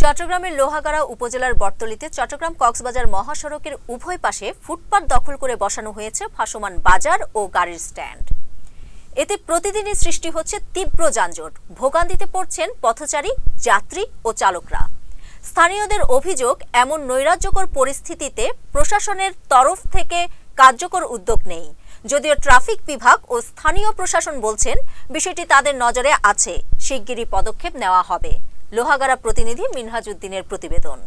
চট্টগ্রামের লোহাগাড়া উপজেলার বটতলীতে চট্টগ্রাম কক্সবাজার মহাসড়কের উভয় পাশে ফুটপাত দখল করে বসানো হয়েছে ভাসমান বাজার ও গাড়ির স্ট্যান্ড। এতে প্রতিদিনই সৃষ্টি হচ্ছে তীব্র যানজট, ভোগান্তিতে পড়ছেন পথচারী, যাত্রী ও চালকরা। স্থানীয়দের অভিযোগ, এমন নৈরাজ্যকর পরিস্থিতিতে প্রশাসনের তরফ থেকে কার্যকর উদ্যোগ নেই। যদিও ট্রাফিক বিভাগ ও স্থানীয় প্রশাসন বলছেন বিষয়টি তাদের নজরে আছে, শিগগিরই পদক্ষেপ নেওয়া হবে। লোহাগাড়া প্রতিনিধি মিনহাজউদ্দিনের প্রতিবেদন।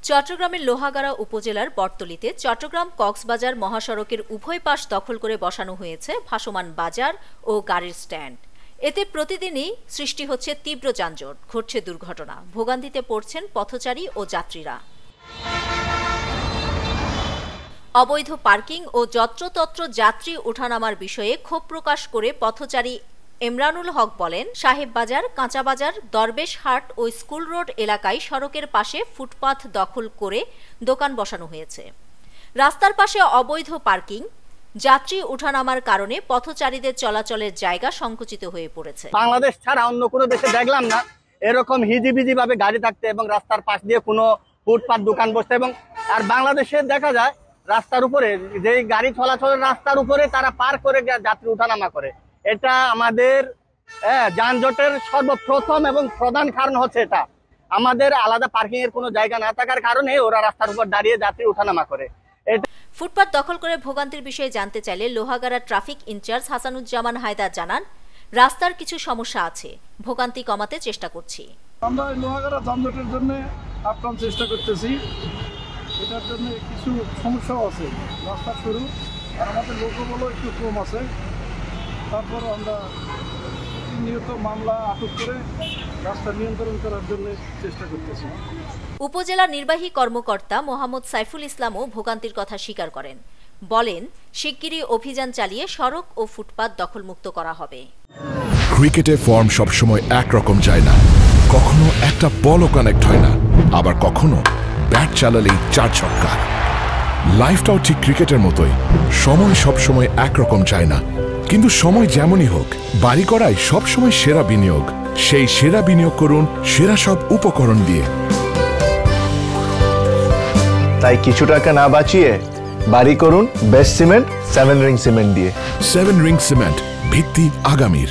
চট্টগ্রামের লোহাগাড়া উপজেলার বটতলীতে চট্টগ্রাম কক্সবাজার মহাসড়কের উভয় পাশ দখল করে বসানো হয়েছে ভাসমান বাজার ও গাড়ির স্ট্যান্ড। এতে প্রতিদিনই সৃষ্টি হচ্ছে তীব্র যানজট, ঘটছে দুর্ঘটনা, ভোগান্তিতে পড়ছেন পথচারী ও যাত্রীরা। অবৈধ পার্কিং ও যত্রতত্র যাত্রী ওঠানামার বিষয়ে ক্ষোভ প্রকাশ করে পথচারী ইমরানুল হক বলেন, সাহেববাজার, কাঁচাবাজার, দরবেশহাট ও স্কুল রোড এলাকায় সড়কের পাশে ফুটপাথ দখল করে দোকান বসানো হয়েছে। রাস্তার পাশে অবৈধ পার্কিং, যাত্রী ওঠানামার কারণে পথচারীদের চলাচলের জায়গা সংকুচিত হয়ে পড়েছে। বাংলাদেশ ছাড়া অন্য কোনো দেশে দেখলাম না এরকম হিজিবিজি ভাবে গাড়ি থাকতে এবং রাস্তার পাশ দিয়ে কোনো ফুটপাথ দোকান বসতে। এবং আর বাংলাদেশে দেখা যায় রাস্তার উপরে যে গাড়ি চলাচলের রাস্তার উপরে তারা পার করে যাত্রী ওঠানামা করে। এটা আমাদের যানজটের সর্বপ্রথম এবং প্রধান কারণ হচ্ছে এটা। আমাদের আলাদা পার্কিং এর কোনো জায়গা না থাকার কারণে ওরা রাস্তার উপর দাঁড়িয়ে যাত্রী ওঠানামা করে। ফুটপাত দখল করে ভোগান্তির বিষয়ে জানতে চাইলে লোহাগাড়া ট্রাফিক ইনচার্জ হাসানুজ্জামান হায়দার জানান, রাস্তার কিছু সমস্যা আছে, ভোগান্তি কমাতে চেষ্টা করছি। আমরা লোহাগাড়া যানজটের জন্য আপ্রাণ চেষ্টা করতেছি। এটার জন্য কিছু সমস্যাও আছে, রাস্তা শুরু আর আমাদের লোকবলও একটু কম আছে। তারপরও আমরা নিয়ত মামলা আটক করে রাস্তা নিয়ন্ত্রণ করার জন্য চেষ্টা করতেছি। উপজেলা নির্বাহী কর্মকর্তা মোহাম্মদ সাইফুল ইসলামও ভোগান্তির কথা স্বীকার করেন, বলেন শিগগিরই অভিযান চালিয়ে সড়ক ও ফুটপাত দখলমুক্ত করা হবে। ক্রিকেটে ফর্ম সবসময় একরকম যায় না, কখনো একটা বলও কানেক্ট হয় না, আবার কখনো ব্যাট চালালেই 4 ছক্কা। লাইফটাও ঠিক ক্রিকেটের মতোই, সময় সবসময় একরকম যায় না, কিন্তু সময় যেমনই হোক বাড়ি করাই সবসময় সেরা বিনিয়োগ। সেই সেরা বিনিয়োগ করুন সেরা সব উপকরণ দিয়ে। তাই কিছু টাকা না বাঁচিয়ে বাড়ি করুন বেস্ট সিমেন্ট 7 রিং সিমেন্ট দিয়ে। 7 রিং সিমেন্ট, ভিত্তি আগামীর।